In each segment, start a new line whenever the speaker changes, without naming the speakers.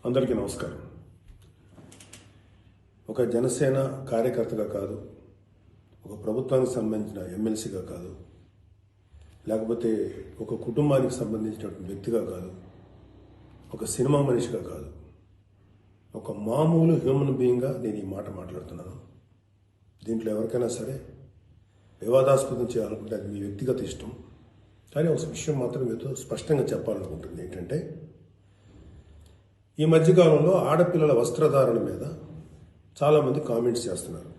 అందరికీ నమస్కారం. ఒక జనసేన కార్యకర్తగా కాదు, ఒక ప్రభుత్వానికి సంబంధించిన ఎమ్మెల్సీగా కాదు, లేకపోతే ఒక కుటుంబానికి సంబంధించినటువంటి వ్యక్తిగా కాదు, ఒక సినిమా మనిషిగా కాదు, ఒక మామూలు హ్యూమన్ బీయింగ్గా నేను ఈ మాట మాట్లాడుతున్నాను. దీంట్లో ఎవరికైనా సరే వివాదాస్పదం చేయాలనుకుంటే అది మీ వ్యక్తిగత ఇష్టం. కానీ ఒక విషయం మాత్రం మీతో స్పష్టంగా చెప్పాలనుకుంటుంది ఏంటంటే, ఈ మధ్యకాలంలో ఆడపిల్లల వస్త్రధారణ మీద చాలామంది కామెంట్స్ చేస్తున్నారు.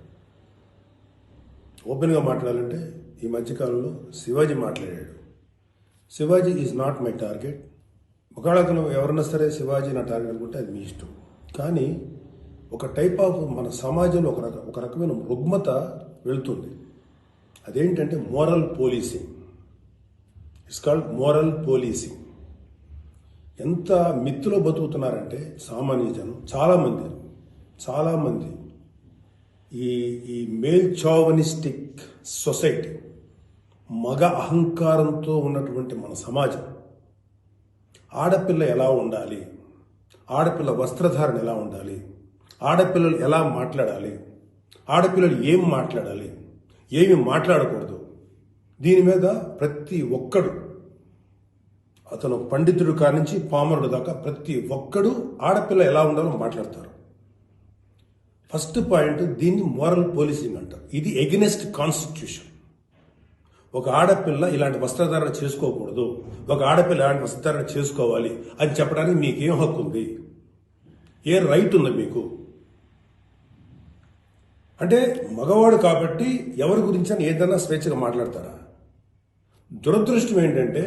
ఓపెన్గా మాట్లాడాలంటే ఈ మధ్యకాలంలో శివాజీ మాట్లాడాడు. Shivaji is not my target. ఒకవేళ అతను ఎవరన్నా సరే శివాజీ నా టార్గెట్ అనుకుంటే అది మీ ఇష్టం. కానీ ఒక టైప్ ఆఫ్ మన సమాజంలో ఒక రకమైన రుగ్మత వెళుతుంది. అదేంటంటే moral policing. It's called moral policing. ఎంత మిత్తులో బతుకుతున్నారంటే సామాన్య జనం చాలామంది ఈ మేల్ చావనిస్టిక్ సొసైటీ, మగ అహంకారంతో ఉన్నటువంటి మన సమాజం, ఆడపిల్ల ఎలా ఉండాలి, ఆడపిల్ల వస్త్రధారణ ఎలా ఉండాలి, ఆడపిల్లలు ఎలా మాట్లాడాలి, ఆడపిల్లలు ఏం మాట్లాడాలి, ఏమి మాట్లాడకూడదు, దీని మీద ప్రతి ఒక్కడు, అతను పండితుడు కానించి పామరుడు దాకా ప్రతి ఒక్కడు ఆడపిల్ల ఎలా ఉండాలో మాట్లాడతారు. ఫస్ట్ పాయింట్, దీన్ని మోరల్ పోలీసింగ్ అంటారు. ఇది ఎగెనెస్ట్ కాన్స్టిట్యూషన్. ఒక ఆడపిల్ల ఇలాంటి వస్త్రధారణ చేసుకోకూడదు, ఒక ఆడపిల్ల ఇలాంటి వస్త్రధారణ చేసుకోవాలి అని చెప్పడానికి మీకేం హక్కు ఉంది? ఏ రైట్ ఉంది మీకు? అంటే మగవాడు కాబట్టి ఎవరి గురించి అని ఏదైనా స్వేచ్ఛగా మాట్లాడతారా? దురదృష్టం ఏంటంటే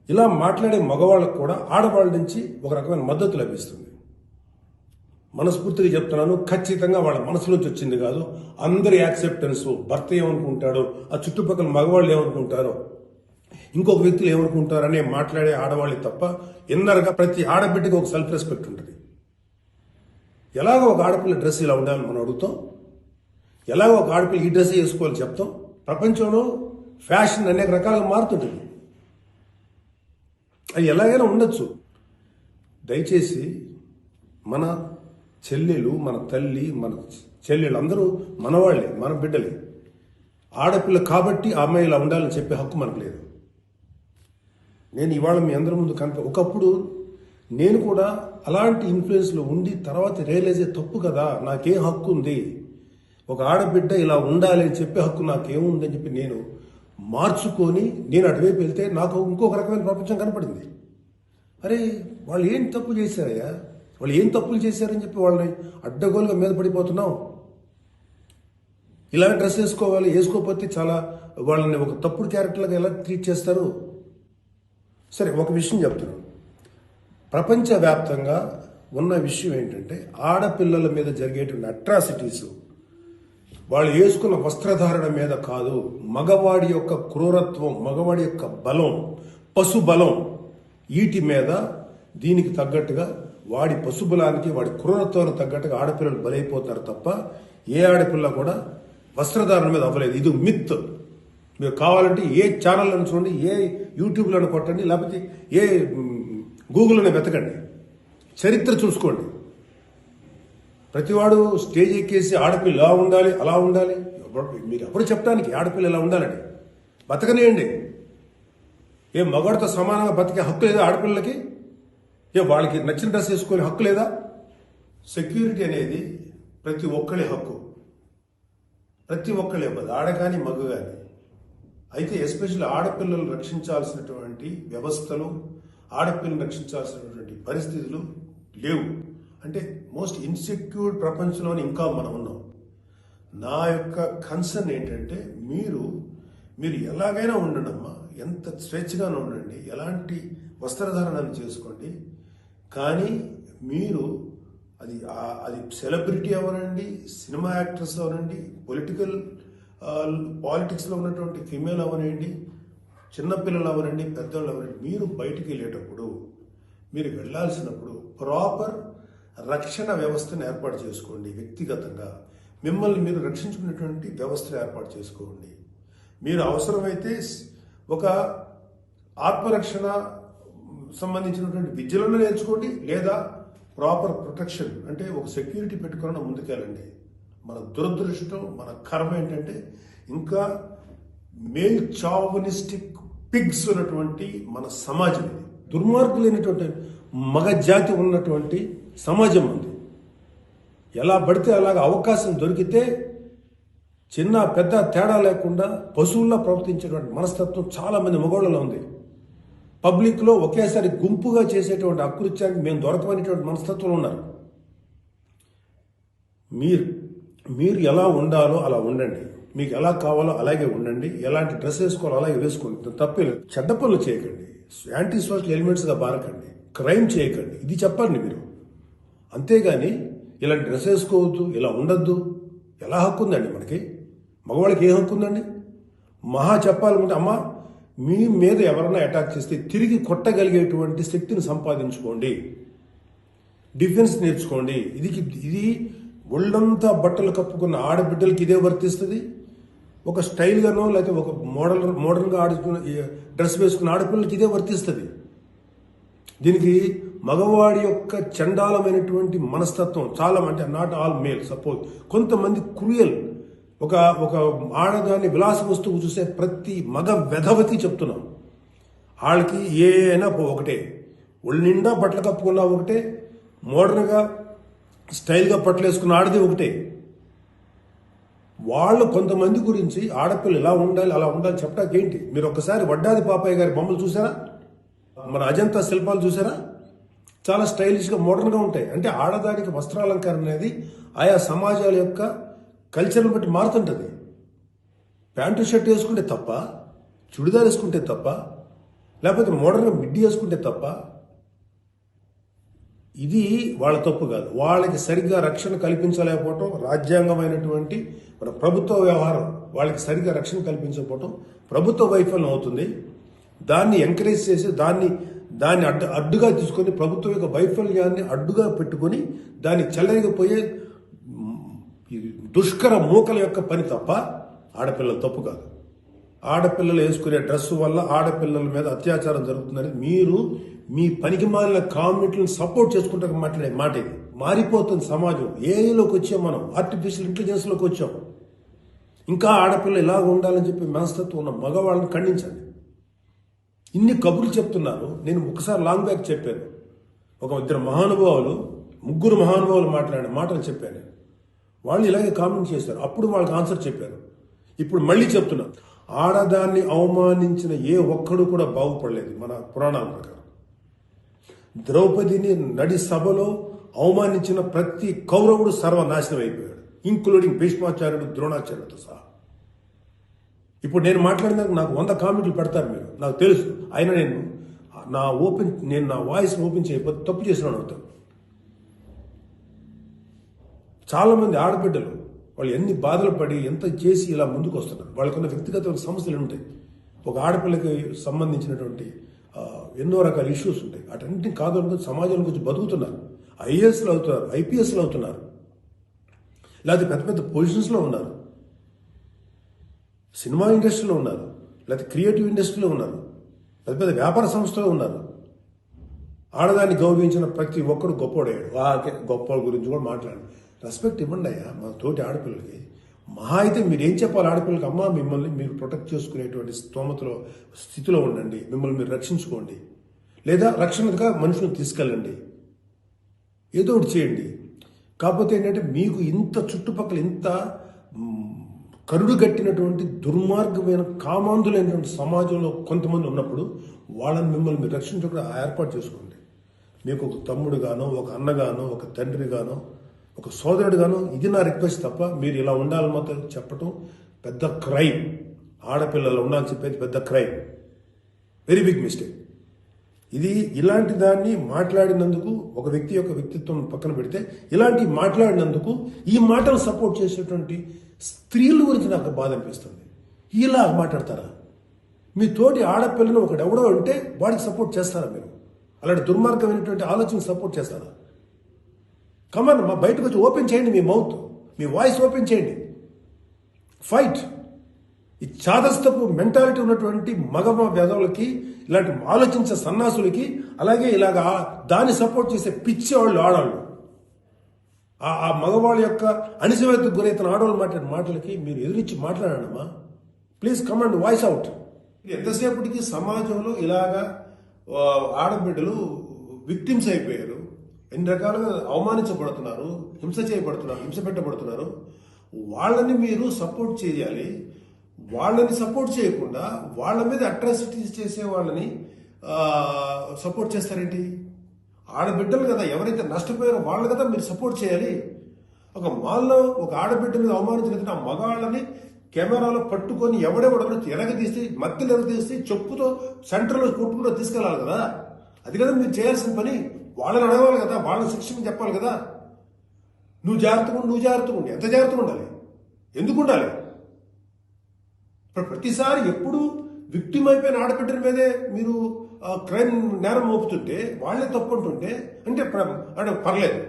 ఇలా మాట్లాడే మగవాళ్ళకు కూడా ఆడవాళ్ళ నుంచి ఒక రకమైన మద్దతు లభిస్తుంది. మనస్ఫూర్తిగా చెప్తున్నాను, ఖచ్చితంగా వాళ్ళ మనసు నుంచి వచ్చింది కాదు. అందరి యాక్సెప్టెన్స్, భర్త ఏమనుకుంటాడో, ఆ చుట్టుపక్కల మగవాళ్ళు ఏమనుకుంటారో, ఇంకొక వ్యక్తులు ఏమనుకుంటారో అనే మాట్లాడే ఆడవాళ్ళకి తప్ప ఇన్నర్గా ప్రతి ఆడబిడ్డకి ఒక సెల్ఫ్ రెస్పెక్ట్ ఉంటుంది. ఎలాగో ఒక ఆడపిల్ల డ్రెస్ ఇలా ఉండాలని మనం అడుగుతాం, ఎలాగో ఒక ఆడపిల్ల ఈ డ్రెస్ వేసుకోవాలని చెప్తాం. ప్రపంచంలో ఫ్యాషన్ అనేక రకాలుగా మారుతుంటుంది. అది ఎలాగైనా ఉండొచ్చు. దయచేసి మన చెల్లెలు, మన తల్లి, మన చెల్లెలు అందరూ మనవాళ్లే, మన బిడ్డలే. ఆడపిల్ల కాబట్టి ఆ అమ్మాయి ఇలా ఉండాలని చెప్పే హక్కు మనకు లేదు. నేను ఇవాళ మీ అందరి ముందు ఒకప్పుడు నేను కూడా అలాంటి ఇన్ఫ్లుయెన్స్లో ఉండి తర్వాత రియలైజ్ తప్పు కదా, నాకేం హక్కు ఉంది, ఒక ఆడబిడ్డ ఇలా ఉండాలి అని చెప్పే హక్కు నాకేముంది అని చెప్పి నేను మార్చుకొని నేను అటువైపు వెళ్తే నాకు ఇంకొక రకమైన ప్రపంచం కనపడింది. అరే వాళ్ళు ఏం తప్పులు చేశారయ్యా, వాళ్ళు ఏం తప్పులు చేశారని చెప్పి వాళ్ళని అడ్డగోలుగా మీద పడిపోతున్నావు. ఇలా డ్రెస్ వేసుకోవాలి, వేసుకోకపోతే చాలా వాళ్ళని ఒక తప్పుడు క్యారెక్టర్గా ఎలా ట్రీట్ చేస్తారు? సరే, ఒక విషయం చెప్తున్నాను. ప్రపంచవ్యాప్తంగా ఉన్న విషయం ఏంటంటే, ఆడపిల్లల మీద జరిగేటువంటి అట్రాసిటీస్ వాళ్ళు వేసుకున్న వస్త్రధారణ మీద కాదు, మగవాడి యొక్క క్రూరత్వం, మగవాడి యొక్క బలం, పశుబలం, వీటి మీద దీనికి తగ్గట్టుగా వాడి పశుబలానికి, వాడి క్రూరత్వానికి తగ్గట్టుగా ఆడపిల్లలు బలైపోతారు తప్ప ఏ ఆడపిల్ల కూడా వస్త్రధారణ మీద అవ్వలేదు. ఇది మిత్. మీరు కావాలంటే ఏ ఛానల్లను చూడండి, ఏ యూట్యూబ్లను కొట్టండి, లేకపోతే ఏ గూగుల్లోనే వెతకండి, చరిత్ర చూసుకోండి. ప్రతివాడు స్టేజ్ ఎక్కేసి ఆడపిల్ల ఇలా ఉండాలి, అలా ఉండాలి, మీరు ఎప్పుడు చెప్పడానికి ఆడపిల్ల ఇలా ఉండాలని బతకనేయండి. ఏ మగవాడితో సమానంగా బతికే హక్కు లేదా ఆడపిల్లలకి? ఏ వాళ్ళకి నచ్చిన డ్రెస్ వేసుకునే హక్కు లేదా? సెక్యూరిటీ అనేది ప్రతి ఒక్కరి హక్కు, ప్రతి ఒక్కరి ఇవ్వదు, ఆడ కానీ మగ కానీ. అయితే ఎస్పెషల్లీ ఆడపిల్లలు రక్షించాల్సినటువంటి వ్యవస్థలు, ఆడపిల్లలు రక్షించాల్సినటువంటి పరిస్థితులు లేవు. అంటే మోస్ట్ ఇన్సెక్యూర్ ప్రపంచంలోనే ఇంకా మనం ఉన్నాం. నా యొక్క కన్సర్న్ ఏంటంటే, మీరు ఎలాగైనా ఉండండి అమ్మా, ఎంత స్వేచ్ఛగానే ఉండండి, ఎలాంటి వస్త్రధారణను చేసుకోండి. కానీ మీరు అది సెలబ్రిటీ అవనండి, సినిమా యాక్టర్స్ అవనండి, పాలిటిక్స్లో ఉన్నటువంటి ఫిమేల్ అవనండి, చిన్నపిల్లలు అవనండి, పెద్దవాళ్ళు అవనండి, మీరు బయటికి వెళ్ళేటప్పుడు, మీరు వెళ్ళాల్సినప్పుడు ప్రాపర్ రక్షణ వ్యవస్థను ఏర్పాటు చేసుకోండి. వ్యక్తిగతంగా మిమ్మల్ని మీరు రక్షించుకునేటువంటి వ్యవస్థను ఏర్పాటు చేసుకోండి. మీరు అవసరమైతే ఒక ఆత్మరక్షణ సంబంధించినటువంటి విద్యలను నేర్చుకోండి, లేదా ప్రాపర్ ప్రొటెక్షన్ అంటే ఒక సెక్యూరిటీ పెట్టుకుని ముందుకెళ్ళండి. మన దురదృష్టం, మన కర్మ ఏంటంటే ఇంకా మేల్ చావనిస్టిక్ పిగ్స్ ఉన్నటువంటి మన సమాజం ఇది. దుర్మార్గులైనటువంటి మగ జాతి ఉన్నటువంటి సమాజం ఉంది. ఎలా పడితే అలాగ అవకాశం దొరికితే చిన్న పెద్ద తేడా లేకుండా పశువుల్లా ప్రవర్తించేటువంటి మనస్తత్వం చాలా మంది మగవాళ్ళలో ఉంది. పబ్లిక్లో ఒకేసారి గుంపుగా చేసేటువంటి అకృత్యానికి మేము దొరకమనేటువంటి మనస్తత్వంలో ఉన్నారు. మీరు ఎలా ఉండాలో అలా ఉండండి, మీకు ఎలా కావాలో అలాగే ఉండండి, ఎలాంటి డ్రెస్ వేసుకోవాలో అలాగే వేసుకోండి. తప్పలేదు. చెడ్డ పనులు చేయకండి, యాంటీ సోషల్ ఎలిమెంట్స్గా బారకండి, క్రైమ్ చేయకండి, ఇది చెప్పండి మీరు. అంతేగాని ఇలాంటి డ్రెస్ వేసుకోవద్దు, ఇలా ఉండొద్దు, ఎలా హక్కు ఉందండి మనకి? మగవాళ్ళకి ఏ హక్కు ఉందండి? మహా చెప్పాలనుకుంటే అమ్మ మీ మీద ఎవరైనా అటాక్ చేస్తే తిరిగి కొట్టగలిగేటువంటి శక్తిని సంపాదించుకోండి, డిఫెన్స్ నేర్చుకోండి. ఇది ఒళ్ళంతా బట్టలు కప్పుకున్న ఆడబిడ్డలకి ఇదే వర్తిస్తుంది. ఒక స్టైల్గానో లేకపోతే ఒక మోడర్న్గా డ్రెస్ వేసుకున్న ఆడపిల్లలకి ఇదే వర్తిస్తుంది. దీనికి మగవాడి యొక్క చండాలమైనటువంటి మనస్తత్వం చాలా, అంటే నాట్ ఆల్ మేల్, సపోజ్ కొంతమంది క్రూయల్, ఒక ఆడదాన్ని విలాస వస్తువు చూసే ప్రతి మగ వెధవతి చెప్తున్నాం, వాళ్ళకి ఏ అయినా ఒకటే, ఒళ్ళు నిండా బట్టలు కప్పుకున్నా ఒకటే, మోడర్న్గా స్టైల్గా బట్టలు వేసుకున్న ఆడది ఒకటే. వాళ్ళు కొంతమంది గురించి ఆడపిల్ల ఇలా ఉండాలి అలా ఉండాలి చెప్పడానికి ఏంటి? మీరు ఒక్కసారి వడ్డాది పాపయ్య గారి బొమ్మలు చూసారా? మన అజంతా శిల్పాలు చూసారా? చాలా స్టైలిష్గా మోడర్న్గా ఉంటాయి. అంటే ఆడదానికి వస్త్రాలంకరణ అనేది ఆయా సమాజాల యొక్క కల్చర్ని బట్టి మారుతుంటుంది. ప్యాంటు షర్ట్ వేసుకుంటే తప్ప, చుడిదార్ వేసుకుంటే తప్ప, లేకపోతే మోడర్న్గా మిడ్డీ వేసుకుంటే తప్ప, ఇది వాళ్ళ తప్పు కాదు. వాళ్ళకి సరిగ్గా రక్షణ కల్పించలేకపోవటం, రాజ్యాంగమైనటువంటి మన ప్రభుత్వ వ్యవహారం వాళ్ళకి సరిగ్గా రక్షణ కల్పించకపోవటం ప్రభుత్వ వైఫల్యం అవుతుంది. దాన్ని ఎంకరేజ్ చేసి దాన్ని అడ్డుగా తీసుకొని ప్రభుత్వం యొక్క వైఫల్యాన్ని అడ్డుగా పెట్టుకొని దాన్ని చెల్లరిగిపోయే దుష్కర మూకల యొక్క పని తప్ప ఆడపిల్లల తప్పు కాదు. ఆడపిల్లలు వేసుకునే డ్రెస్సు వల్ల ఆడపిల్లల మీద అత్యాచారం జరుగుతుందని మీరు మీ పనికి మాలిన కామెంట్లను సపోర్ట్ చేసుకుంటూ మాట్లాడే మాట ఇది. మారిపోతుంది సమాజం. ఏఐలోకి వచ్చాం మనం, ఆర్టిఫిషియల్ ఇంటెలిజెన్స్లోకి వచ్చాం. ఇంకా ఆడపిల్ల ఇలాగ ఉండాలని చెప్పి మనస్తత్వం ఉన్న మగవాళ్ళని ఖండించండి. ఇన్ని కబుర్లు చెప్తున్నారు. నేను ఒకసారి లాంగ్ బ్యాక్ చెప్పాను, ముగ్గురు మహానుభావులు మాట్లాడిన మాటలు చెప్పాను. వాళ్ళు ఇలాగే కామెంట్ చేశారు. అప్పుడు వాళ్ళకి ఆన్సర్ చెప్పారు. ఇప్పుడు మళ్ళీ చెప్తున్నా, ఆడదాన్ని అవమానించిన ఏ ఒక్కడు కూడా బాగుపడలేదు. మన పురాణాల ప్రకారం ద్రౌపదిని నడి సభలో అవమానించిన ప్రతి కౌరవుడు సర్వనాశనం అయిపోయాడు, ఇంక్లూడింగ్ భీష్మాచార్యుడు, ద్రోణాచార్యుడితో సహా. ఇప్పుడు నేను మాట్లాడినాక నాకు 100 కామెంట్లు పెడతారు మీరు, నాకు తెలుసు. అయినా నేను నా వాయిస్ ఓపెన్ చేయకపోతే తప్పు చేసినాను అవుతాను. చాలా మంది ఆడబిడ్డలు వాళ్ళు ఎన్ని బాధలు పడి ఎంత చేసి ఇలా ముందుకు వస్తున్నారు. వాళ్ళకున్న వ్యక్తిగత సమస్యలు ఉంటాయి. ఒక ఆడపిల్లకి సంబంధించినటువంటి ఎన్నో రకాల ఇష్యూస్ ఉంటాయి. అటన్నింటినీ కాదనుకుని సమాజం గురించి బతుకుతున్నారు. ఐఏఎస్లు అవుతున్నారు, ఐపీఎస్లు అవుతున్నారు, లేకపోతే పెద్ద పెద్ద పొజిషన్స్లో ఉన్నారు, సినిమా ఇండస్ట్రీలో ఉన్నారు, లేకపోతే క్రియేటివ్ ఇండస్ట్రీలో ఉన్నారు, పెద్ద పెద్ద వ్యాపార సంస్థలో ఉన్నారు. ఆడదాన్ని గౌరవించిన ప్రతి ఒక్కరు గొప్పోడయ్యాడు. గొప్ప గురించి కూడా మాట్లాడండి, రెస్పెక్ట్ ఇవ్వండి అయ్యా మా తోటి ఆడపిల్లలకి. మహా అయితే మీరేం చెప్పాలి ఆడపిల్లలకి? అమ్మ మిమ్మల్ని మీరు ప్రొటెక్ట్ చేసుకునేటువంటి స్థితిలో ఉండండి, మిమ్మల్ని మీరు రక్షించుకోండి, లేదా రక్షణగా మనుషులను తీసుకెళ్ళండి, ఏదో ఒకటి చేయండి. కాకపోతే ఏంటంటే మీకు ఇంత చుట్టుపక్కల ఇంత కరుడు కట్టినటువంటి దుర్మార్గమైన కామాంధులైనటువంటి సమాజంలో కొంతమంది ఉన్నప్పుడు వాళ్ళని మిమ్మల్ని మీరు రక్షించకుండా ఏర్పాటు చేసుకోండి. మీకు ఒక తమ్ముడుగానో, ఒక అన్నగానో, ఒక తండ్రిగానో, ఒక సోదరుడుగానో ఇది నా రిక్వెస్ట్ తప్ప మీరు ఇలా ఉండాలని మాత్రం చెప్పటం పెద్ద క్రైమ్. ఆడపిల్లలు ఉండాలని చెప్పేది పెద్ద క్రైమ్, వెరీ బిగ్ మిస్టేక్. ఇది ఇలాంటి దాన్ని మాట్లాడినందుకు ఒక వ్యక్తి యొక్క వ్యక్తిత్వం పక్కన పెడితే ఇలాంటి మాట్లాడినందుకు ఈ మాటలు సపోర్ట్ చేసేటువంటి స్త్రీల గురించి నాకు బాధ అనిపిస్తుంది. ఇలా మాట్లాడతారా? మీ తోటి ఆడపిల్లను ఒకడెవడో అంటే వాడికి సపోర్ట్ చేస్తారా మీరు? అలాంటి దుర్మార్గమైనటువంటి ఆలోచన సపోర్ట్ చేస్తారా? కమాన్, మా బయటకు వచ్చి ఓపెన్ చేయండి, మీ మౌత్, మీ వాయిస్ ఓపెన్ చేయండి, ఫైట్. ఈ చాదస్తపు మెంటాలిటీ ఉన్నటువంటి మగ వెధవులకి ఇలాంటి ఆలోచించే సన్నాసులకి, అలాగే ఇలాగా దాన్ని సపోర్ట్ చేసే పిచ్చి వాళ్ళు ఆడవాళ్ళు, ఆ మగవాళ్ళ యొక్క అణిచివేతకు గురైతున్న ఆడవాళ్ళు మాట్లాడే మాటలకి మీరు ఎదురించి మాట్లాడమ్మా. Please come and voice out. ఎంతసేపటికి సమాజంలో ఇలాగా ఆడబిడ్డలు విక్టిమ్స్ అయిపోయారు, ఎన్ని రకాలుగా అవమానించబడుతున్నారు, హింస చేయబడుతున్నారు, హింస పెట్టబడుతున్నారు. వాళ్ళని మీరు సపోర్ట్ చేయాలి. వాళ్ళని సపోర్ట్ చేయకుండా వాళ్ళ మీద అట్రాసిటీస్ చేసే వాళ్ళని సపోర్ట్ చేస్తారేంటి? ఆడబిడ్డలు కదా, ఎవరైతే నష్టపోయారో వాళ్ళు కదా మీరు సపోర్ట్ చేయాలి. ఒక మాల్లో ఒక ఆడబిడ్డ మీద అవమానించిన ఆ మగాళ్ళని కెమెరాలో పట్టుకొని ఎవడెవడో ఎరగదీసి, మధ్యలో ఎరగదీసి చెప్పుతో సెంటర్లో కొట్టుకుంటూ తీసుకెళ్ళాలి కదా. అది కదా మీరు చేయాల్సిన పని. వాళ్ళని అడగాలి కదా, వాళ్ళని శిక్షణ చెప్పాలి కదా. నువ్వు జాగ్రత్తగా ఉండు. ఎంత జాగ్రత్తగా ఉండాలి? ఎందుకు ఉండాలి? ప్రతిసారి ఎప్పుడు విక్టిమ్ అయిపోయిన ఆడబిడ్డల మీదే మీరు క్రైమ్ నేరం మోపుతుంటే, వాళ్ళే తప్పు అంటుంటే అంటే పర్లేదు,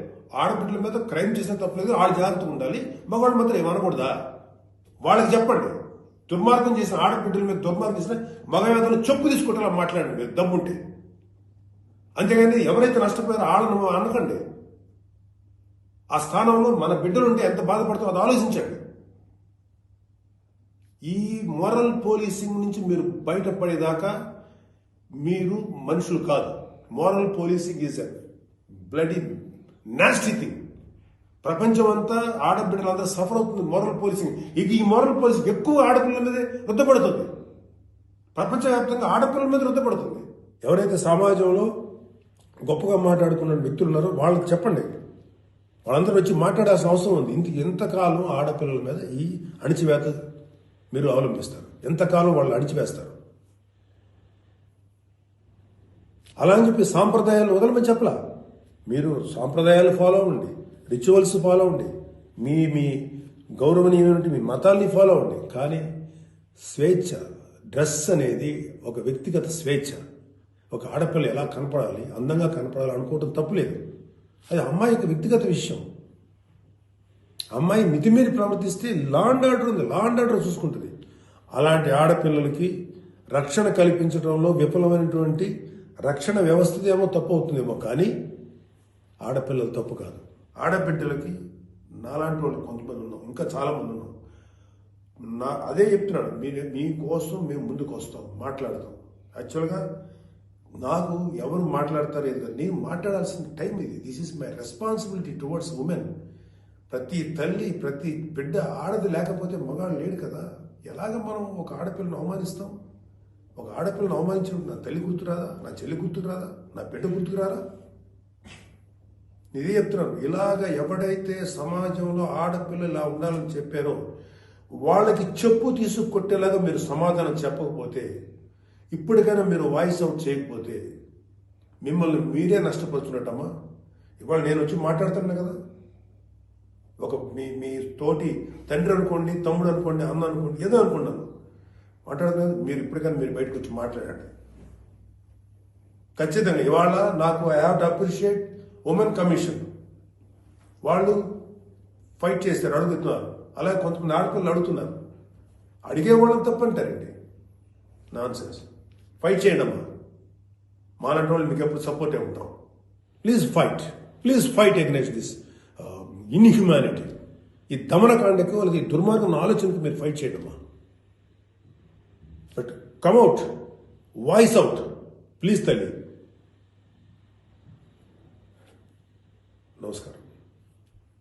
ఆడబిడ్డల మీద క్రైమ్ చేసిన తప్పలేదు, వాళ్ళు జాగ్రత్తగా ఉండాలి, మగవాళ్ళు మాత్రం ఏమనకూడదా? వాళ్ళకి చెప్పండి. దుర్మార్గం చేసిన ఆడబిడ్డల మీద దుర్మార్గం చేసిన మగవేదలు చెప్పు తీసుకుంటే మాట్లాడండి మీరు దమ్ముంటే. అంతేగాని ఎవరైతే నష్టపోయారో వాళ్ళను అనకండి. ఆ స్థానంలో మన బిడ్డలుంటే ఎంత బాధపడుతుందో అది ఆలోచించండి. ఈ మోరల్ పోలీసింగ్ నుంచి మీరు బయటపడేదాకా మీరు మనుషులు కాదు. Moral policing is a bloody nasty thing. ప్రపంచం అంతా ఆడబిడ్డలంతా సఫర్ అవుతుంది మోరల్ పోలీసింగ్. ఈ మోరల్ పోలీసింగ్ ఎక్కువ ఆడపిల్లల మీదే రుద్దపడుతుంది. ప్రపంచవ్యాప్తంగా ఆడపిల్లల మీద రుద్దపడుతుంది. ఎవరైతే సమాజంలో గొప్పగా మాట్లాడుకున్న వ్యక్తులు ఉన్నారో వాళ్ళకి చెప్పండి. వాళ్ళందరూ వచ్చి మాట్లాడాల్సిన అవసరం ఉంది. ఎంతకాలం ఆడపిల్లల మీద ఈ అణిచివేత మీరు అవలంబిస్తారు? ఎంతకాలం వాళ్ళు అణిచివేస్తారు? అలా అని చెప్పి సాంప్రదాయాలు వదలమని చెప్పలా. మీరు సాంప్రదాయాలు ఫాలో అవ్వండి, రిచువల్స్ ఫాలో అవ్వండి, మీ గౌరవనీయమైన మీ మతాల్ని ఫాలో అవ్వండి. కానీ స్వేచ్ఛ, డ్రెస్ అనేది ఒక వ్యక్తిగత స్వేచ్ఛ. ఒక ఆడపిల్ల ఎలా కనపడాలి, అందంగా కనపడాలి అనుకోవటం తప్పులేదు. అది అమ్మాయి యొక్క వ్యక్తిగత విషయం. అమ్మాయి మితిమీరి ప్రవర్తిస్తే లా అండ్ ఆర్డర్ ఉంది, లా అండ్ ఆర్డర్ చూసుకుంటుంది. అలాంటి ఆడపిల్లలకి రక్షణ కల్పించడంలో విఫలమైనటువంటి రక్షణ వ్యవస్థ ఏమో తప్పు అవుతుందేమో, కానీ ఆడపిల్లలు తప్పు కాదు. ఆడబిడ్డలకి నాలాంటి వాళ్ళు కొంతమంది ఉన్నాం, ఇంకా చాలా మంది ఉన్నాం. అదే చెప్తున్నాడు, మీకోసం మేము ముందుకు వస్తాం, మాట్లాడతాం. యాక్చువల్గా నాకు ఎవరు మాట్లాడతారు ఏది కాదు, నేను మాట్లాడాల్సిన టైం ఇది. This is my responsibility towards women. ప్రతి తల్లి, ప్రతి బిడ్డ ఆడది లేకపోతే మగాడు లేడు కదా. ఎలాగ మనం ఒక ఆడపిల్లను అవమానిస్తాం? ఒక ఆడపిల్లను అవమానించినప్పుడు నా తల్లి గుర్తురాదా, నా చెల్లి గుర్తురాదా, నా బిడ్డ గుర్తుకురారా? ఇదే చెప్తున్నాను. ఇలాగ ఎవడైతే సమాజంలో ఆడపిల్ల ఇలా ఉండాలని చెప్పారో వాళ్ళకి చెప్పు తీసుకొట్టేలాగా మీరు సమాధానం చెప్పకపోతే, ఇప్పటికైనా మీరు వాయిస్ అవుట్ చేయకపోతే మిమ్మల్ని మీరే నష్టపరుచున్నట్టమ్మా. ఇవాళ నేను వచ్చి మాట్లాడుతున్నా కదా, ఒక మీ తోటి తండ్రి అనుకోండి, తమ్ముడు అనుకోండి, అన్న అనుకోండి, ఏదో అనుకున్నాను మాట్లాడుతున్నాను. మీరు ఇప్పటికైనా మీరు బయటకు వచ్చి మాట్లాడండి. ఖచ్చితంగా ఇవాళ నాకు I have to appreciate women commission. వాళ్ళు ఫైట్ చేస్తారు, అడుగుతున్నారు. అలాగే కొంతమంది ఆడపిల్లలు అడుగుతున్నారు. అడిగే వాళ్ళని తప్పంటారండి. Non sense. ఫైట్ చేయండి అమ్మా. మాలాంటి వాళ్ళు మీకు ఎప్పుడు సపోర్టే ఉంటాం. Please fight against this inhumanity. ఈ దమనకాండకు వాళ్ళకి ఈ దుర్మార్గం ఆలోచనకు మీరు ఫైట్ చేయండి అమ్మా. But come out, voice out please తల్లి. నమస్కారం.